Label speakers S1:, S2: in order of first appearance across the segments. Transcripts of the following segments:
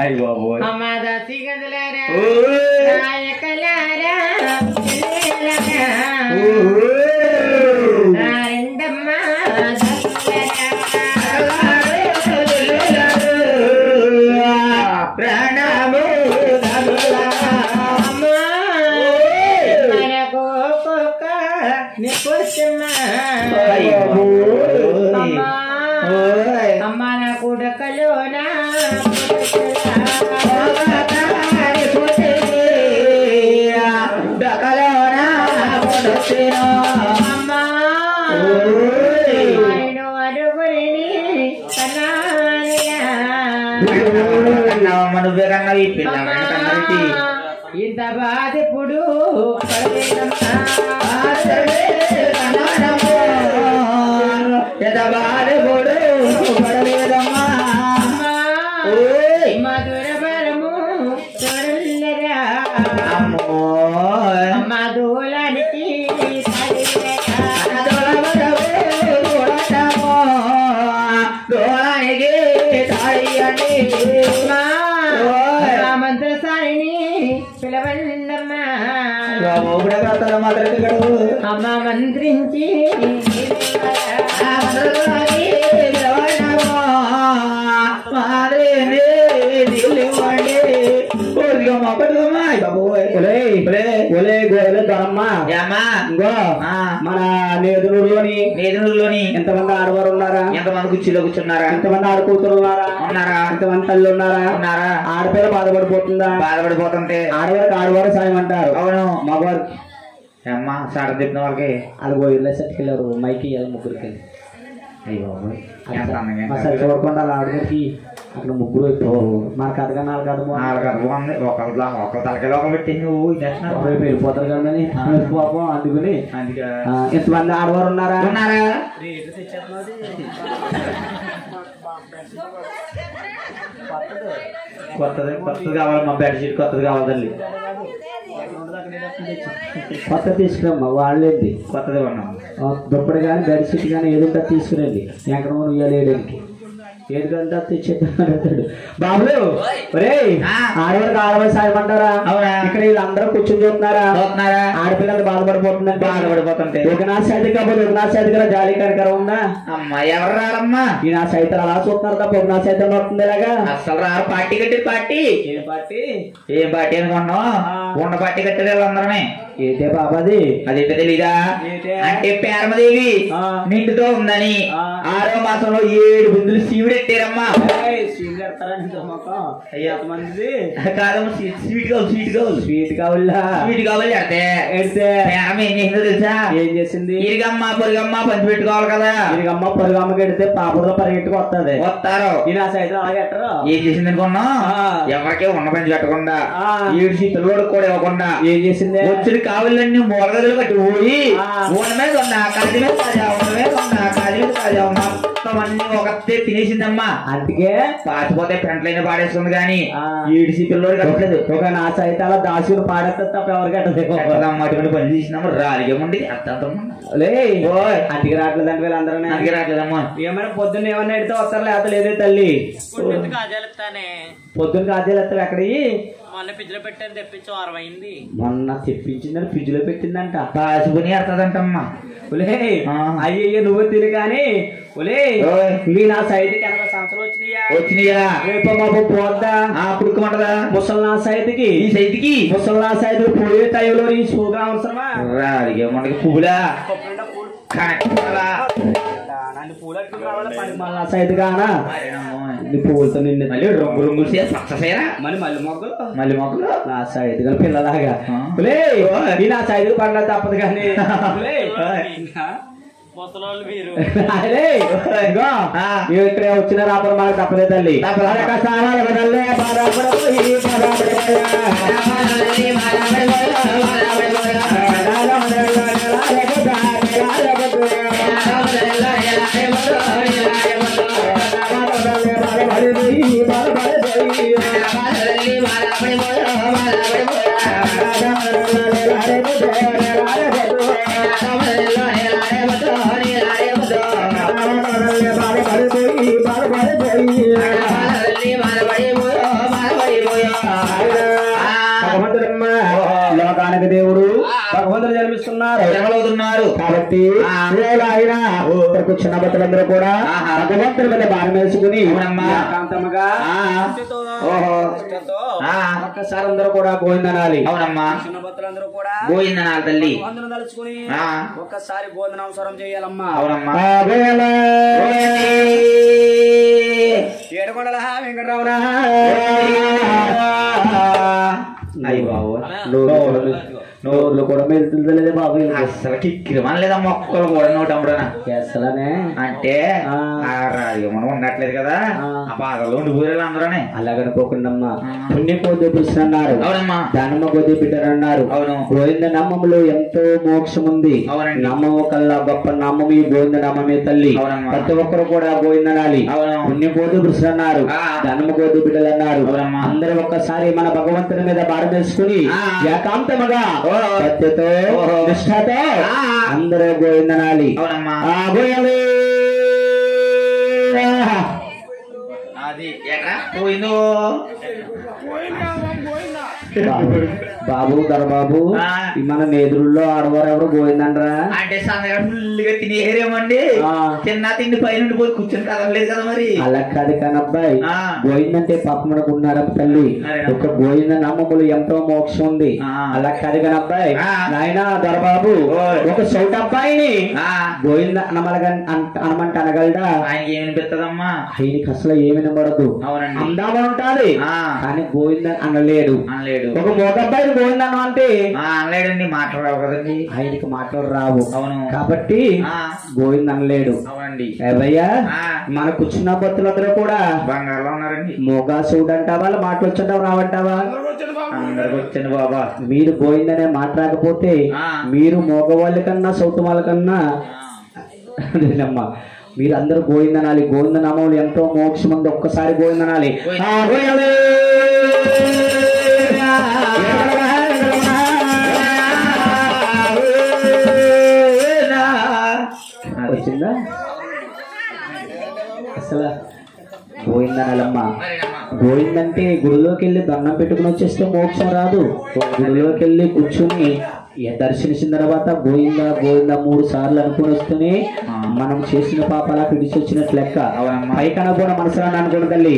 S1: అయ్యి బాబు
S2: ప్రాణము
S3: అమ్మా నా కుడకలోనా అమ్మా ఆయన అడుగురిని ఇంత బాధ ఇప్పుడు మధుర బలము చూడలేరా మధులానికి మంత్ర సాయిని పిలవండమ్మా అమ్మ మంత్రించి
S1: మన నేదురులోని ఎంతమంది ఆడవారు ఉన్నారా?
S2: ఎంతమంది కుర్చీలో కూర్చున్నారా?
S1: ఎంతమంది ఆడకూతురు ఉన్నారా? ఎంతమంది తల్లి ఉన్నారా? ఆడపిల్ల బాధపడిపోతుందా?
S2: బాధపడిపోతుంటే
S1: ఆడవారికి ఆడవారు సాయం అంటారు.
S2: అవును.
S1: మగవారు
S2: అమ్మా సార్ చెప్పిన వాళ్ళకి
S1: అలాగో ఇళ్ళ సెట్కి వెళ్ళారు. మైకి ముగ్గురికి
S2: అయ్యో
S1: చూడకుండా ఆడగారికి అక్కడ ముగ్గురు మన కథగా
S2: ఒక తలకాయలో ఒక పెట్టి నువ్వు
S1: వెళ్ళిపోతారు కదని పాపం అందుకుని ఎంతమంది ఆడవారు ఉన్నారా?
S2: కొత్తది కావాలి. మా బెడ్షీట్ కొత్తది కావాలి తల్లి.
S1: కొత్త తీసుకురమ్మా. వాళ్ళేంటి
S2: కొత్తది కొన్నాం.
S1: దుప్పటి కానీ బెడ్షీట్ కానీ ఏదో తీసుకురండి. ఎక్కడ ఉయ్యాలేయడానికి ఏదికంటే తెచ్చేస్తాడు. బాబు ఆడవారికి ఆడవారి సాయం అంటారా? ఇక్కడ వీళ్ళందరూ కూర్చొని చూస్తున్నారా? ఆడపిల్లలు బాధపడిపోతుందంటే ఒక నా సైతం కాకపోతే ఒక నా సైతం జాలి కనకరం ఉందా?
S2: అమ్మా ఎవరు రారమ్మా?
S1: ఈ నా సైతం అలా చూస్తున్నారు తప్ప ఒక నా సైతం వస్తుంది ఇలాగా
S2: అసలు రారు. పార్టీ కట్టి పార్టీ ఏం పార్టీ అనుకున్నావు? ఉన్న పార్టీ కట్టేది వాళ్ళందరమే.
S1: ఏంటే బాబాది
S2: అదేంటో తెలీదా? అంటే పేరమదేవి నిండుతో ఉందని 6వ మాసంలో 7 బిందులు శివుడు ఎట్టారమ్మా. కాదమ్మా స్వీట్ కావాలి అంటే పేరం ఏం చేసిందో తెలుసా?
S1: ఏం చేసింది?
S2: ఇరిగమ్మ పొరిగమ్మ పంచి పెట్టుకోవాలి కదా.
S1: ఇరిగమ్మ పొరిగమ్మకి ఎడితే పాపలో పరిగెట్టుకు
S2: వస్తారు.
S1: ఇలా సైతం అలాగే ఎట్టరు.
S2: ఏం చేసింది అనుకున్నా? ఎవరికే ఉన్న పంచి పెట్టకుండా 7 సీట్లు కూడా ఇవ్వకుండా
S1: ఏం చేసింది?
S2: వచ్చిన కావాలన్నీ మూలగదులు కట్టి పోయి ఊన మీద ఉన్నా కాజీ మీద కాజా ఉన్న మీద ఉన్నా కాజీ మీద కాజా ఉన్నా మొత్తం అన్ని ఒకటే తినేసిందమ్మా.
S1: అందుకే
S2: పాచిపోతే ఫ్రంట్లైన్ పాడేస్తుంది కానీ 7 సీట్లు కట్టలేదు.
S1: ఒక నా సైతం అలా దాసులు పాడేస్తే తప్ప ఎవరికి
S2: కట్టదమ్మా. అటువంటి పని చేసినాము రాలిగేమండి
S1: అందుకే రావట్లేదు అంటే వీళ్ళందరూ
S2: అందుకే రావట్లేదమ్మా.
S1: ఏమైనా పొద్దున్న ఏమన్నా ఎడితే వస్తారు లేకపోతే లేదే తల్లి. పొద్దున్న కాజాలు ఎత్తావు ఎక్కడి?
S3: మొన్న ఫ్రిడ్జ్ లో పెట్టాను తెప్పించు 60 అయింది.
S1: మొన్న తెప్పించిందని ఫ్రిడ్జ్ లో పెట్టిందంట.
S2: పాసుకుని వస్తుందంటమ్మా.
S1: అయ్యయ్య నువ్వు తిని కానీ మీ నా సైతికి 80 సంవత్సరాలు
S2: వచ్చినాయా?
S1: రేపు బాబు పోద్దా
S2: పుడుకోమంటదా?
S1: ముసలి నా సైతికి
S2: ఈ సైతికి
S1: ముసలి నా సైతికి పోయే టైంలో ఈ షుగర్ అవసరమా?
S2: మనకి పువ్వులా
S1: పువ్వులతో నిండి
S2: మళ్ళీ రంగు రంగులు పచ్చసేరా
S1: మళ్ళీ మొక్కలు నా సైడ్ పిల్లలాగా నా సైడ్ పండుగ తప్పదు కానీ ఇక్కడే వచ్చిన రాపడం మనకు తప్పదే తల్లి.
S2: బాధ
S1: పిలుస్తున్నారు
S2: జన్మలవుతున్నారు
S1: కాబట్టి ఆయన కూర్చున్న భక్తులందరూ కూడా భగవంతుడి మీద భారం వేసుకుని ఏకాంతముగా ఒక్కసారి అందరూ కూడా గోవిందనాలి.
S2: అవునమ్మా
S1: చిన్న భక్తులందరూ కూడా
S2: గోవిందనాలు తల్లి
S1: అందరూ తలుచుకుని ఒక్కసారి గోవిందనామస్వరం చేయాలమ్మా.
S2: అవునమ్మా
S1: ఏడుకొండల వెంకటరమణ
S2: అయ్యి బాబు
S1: నోర్లు కూడా మెలుతులేదే బాబు.
S2: అసలు కిక్కిరమని లేదా మొక్కలు కూడా నోటంపుడనా
S1: అసలనే
S2: అంటే మనం ఉండట్లేదు కదా ఆ బాధలో ఉండిపోయారు అందరూనే.
S1: అలాగనుకోకుండా పుణ్య కొద్ది పురుషులు అన్నారు,
S2: అవునమ్మా
S1: ధనమ కొద్ది బిడ్డలు అన్నారు.
S2: అవును
S1: గోవింద నామములో ఎంతో మోక్షం ఉంది.
S2: అవునండి
S1: నామము కల్లా గొప్ప నామము ఈ గోవింద నామమే తల్లి.
S2: అవునమ్మా
S1: ప్రతి ఒక్కరు కూడా గోవిందనాలి.
S2: అవును
S1: పుణ్య కొద్ది పురుషులు అన్నారు, ధనమ కొద్ది బిడ్డలు అన్నారు.
S2: అవునమ్మా
S1: అందరూ ఒక్కసారి మన భగవంతుని మీద భారం వేసుకుని ఏకాంతముగా సత్యతో నిష్ఠతో అందరూ గోవిందనాలి.
S2: అవునమ్మా
S1: గోవిందే
S2: అది ఎక్కడ పోయిందో
S1: బాబు దొరబాబు మన నేదురుల్లో ఆడవారు ఎవరు గోవిందనరా
S2: అంటే సందగా ఫుల్గా తినేరేమండి. చిన్న తిండి పైన పోయి కూర్చొని కదలేదు కదా మరి.
S1: అలా కాదు కానీ అబ్బాయి గోవిందంటే పాపమనకు ఉన్నారా తల్లి. ఒక గోవింద నామములు ఎంతో మోక్షం ఉంది. అలా కాదు కానీ అబ్బాయి నాయన దొరబాబు ఒక చోట అబ్బాయిని గోవింద అనమంటే అనగలడా?
S2: ఆయనకి ఏమి అనిపిస్తుందమ్మా?
S1: ఆయనకి అసలు ఏమి వినబడదు.
S2: అవునండి
S1: అందామని ఉంటది కానీ గోవింద అనలేడు.
S2: అనలేడు.
S1: ఒక మోగ అబ్బాయిని గోవిందనం అంటే
S2: అనలేడండి, మాటలు రావు కదండి.
S1: ఆయనకి మాటలు రావు.
S2: అవును
S1: కాబట్టి గోవింద అనలేడు.
S2: అవునండి
S1: ఏవయ్యా మన కూర్చున్న భక్తులందరూ కూడా
S2: బంగారులో ఉన్నారండి.
S1: మోగా చూడంటావా మాటలు వచ్చంటావా రావంటావా?
S2: అందరికి వచ్చండి బాబా.
S1: మీరు గోవిందనే మాట రాకపోతే మీరు మోగవాళ్ళ కన్నా సౌతు వాళ్ళ కన్నా అదేనమ్మా మీరు అందరూ గోవిందనాలి. గోవింద నామములు ఎంతో మోక్షం ఉంది. ఒక్కసారి గోవిందనాలి. వచ్చిందా అసలు గోవిందనాలమ్మ. గోవిందంటే గుడిలోకి వెళ్ళి దండం పెట్టుకుని వచ్చేస్తే మోక్షం రాదు. గుడిలోకి వెళ్ళి కూర్చుని దర్శించిన తర్వాత గోవింద గోవింద 3 సార్లు అనుకుని వస్తేనే మనం చేసిన పాపాల పిడిచి వచ్చినట్లు లెక్క. పైకన కూడా మనసులో అనుకోండి తల్లి.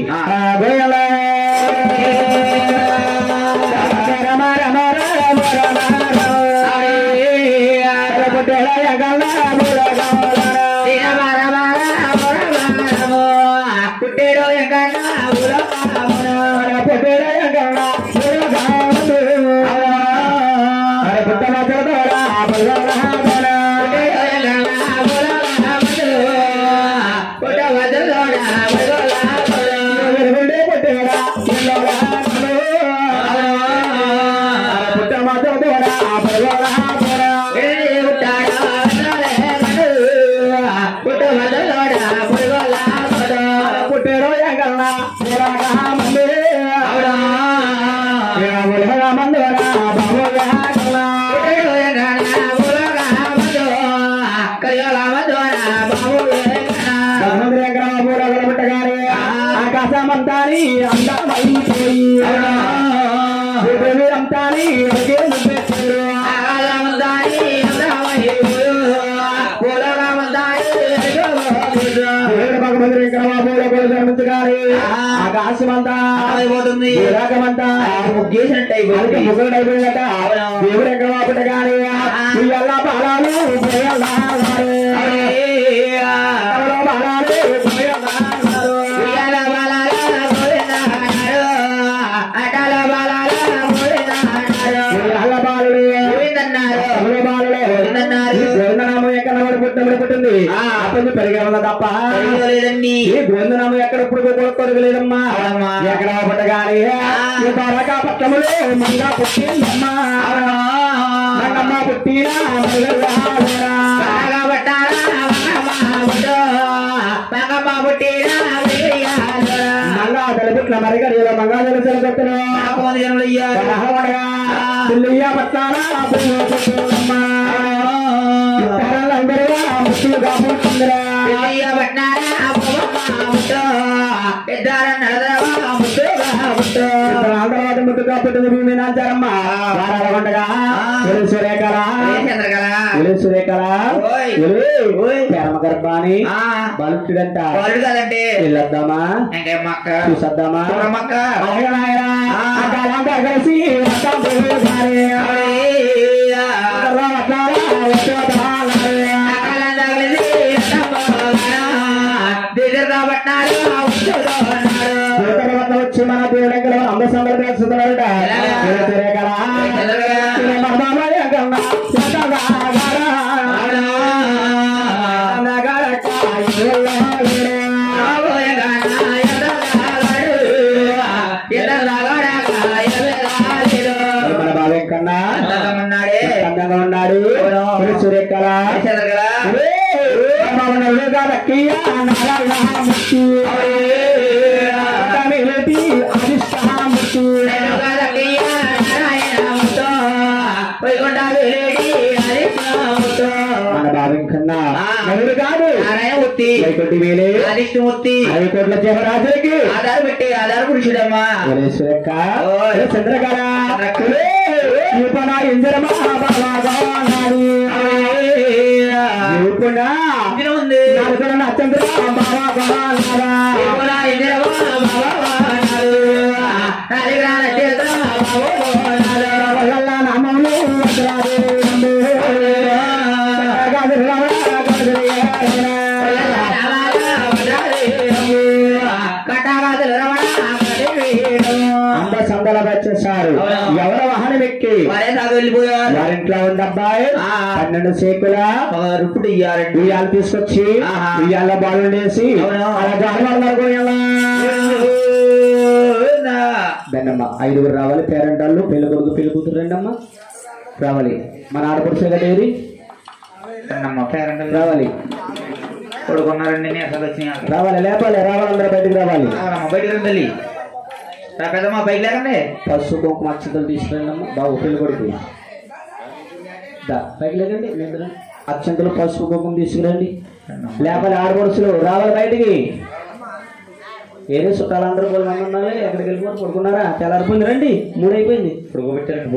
S1: ఆకాశమంతాని అందమైపోయి అంతాని ఆకాశమంతా అయిపోతుంది. ముగ్గేసినట్టు అయిపోయింది. ముగ్గురు అయిపోయిందట. దేవుడు ఎక్కడ బాబుట కానీ పాలాలు పుట్టింది. అప్పుడు పెరిగే ఉన్న తప్ప లేదండి. గోవిందనామం ఎక్కడ కొరగలేదమ్మా. ఎక్కడ పుట్టగానే పట్టములే మంగా పుట్టిందమ్మా. పుట్టిన మంగా తెలుపుట్ల మరిగడిలో మంగా తెలుసు పట్టాలమ్మా. ముట్టుగా పుట్టిందిరా పెద్దార నడదవా ముట్టుగా తర్వాత ముట్టుగా పుట్టింది భూమి నాచారమ్మ ఉండగా సురేఖల చరమ గర్భాని బలుడంట
S2: కదంటే
S1: వెళ్ళొద్దామా
S2: ఇంకేమక్క
S1: చూసొద్దామా
S2: చూడమ్మక్క
S1: కలిసి వచ్చి మన దేవుడు ఎక్కడ అంబ సంబరపరుస్తున్నారట మన బాబే కన్నా అందంగా ఉన్నాడు సురేఖల మన బాబు కన్నా ఎవరు కాదు వైకుంఠి వేలే 5 కోట్ల జీవరాజులకి
S2: ఆధార పెట్టి ఆధార పురుషుడమ్మా
S1: సురేఖ చంద్రకళ ఇంద్రమా
S2: ఉంది
S1: చంద్ర నామంలో అంత సందల వచ్చేసారు ఎవరు వాహనం ఎక్కి
S2: వెళ్ళిపోయారు
S1: వారింట్లో ఉంది అబ్బాయి 12 సేకుల
S2: రుప్పుడు
S1: ఉయ్యాలు తీసుకొచ్చి ఉయ్యాల బాలు వేసి దండమ్మ 5గురు రావాలి పేరెంటాళ్ళు పెళ్లి కొడుకు పెళ్లి కూతురు రండమ్మ రావాలి మన ఆడపడుచు కదేది
S2: పేరెంట్
S1: రావాలి
S2: కొడుకున్నారండి అసలు వచ్చినాయి
S1: రావాలి లేపాలి రావాలి అందరూ బయటకు రావాలి
S2: బయటకు రండి పెద్దమ్మా బయట లేకండి
S1: పసుపు కుంకుమ అక్షతలు తీసుకురండి అమ్మ బాబు పెళ్లి కొడుకు బయట లేకండి మీరు అక్షంతలు పసుపు కుంకుమ తీసుకురండి లేపాలి ఆడపడుచులు రావాలి బయటికి ఏదో చుట్టాలందరూ 10 మంది ఉన్నారు ఎక్కడికి వెళ్ళిపోయి పడుకున్నారా తెల్లారిపోయింది రండి 3 అయిపోయింది పడుకోబెట్టారండి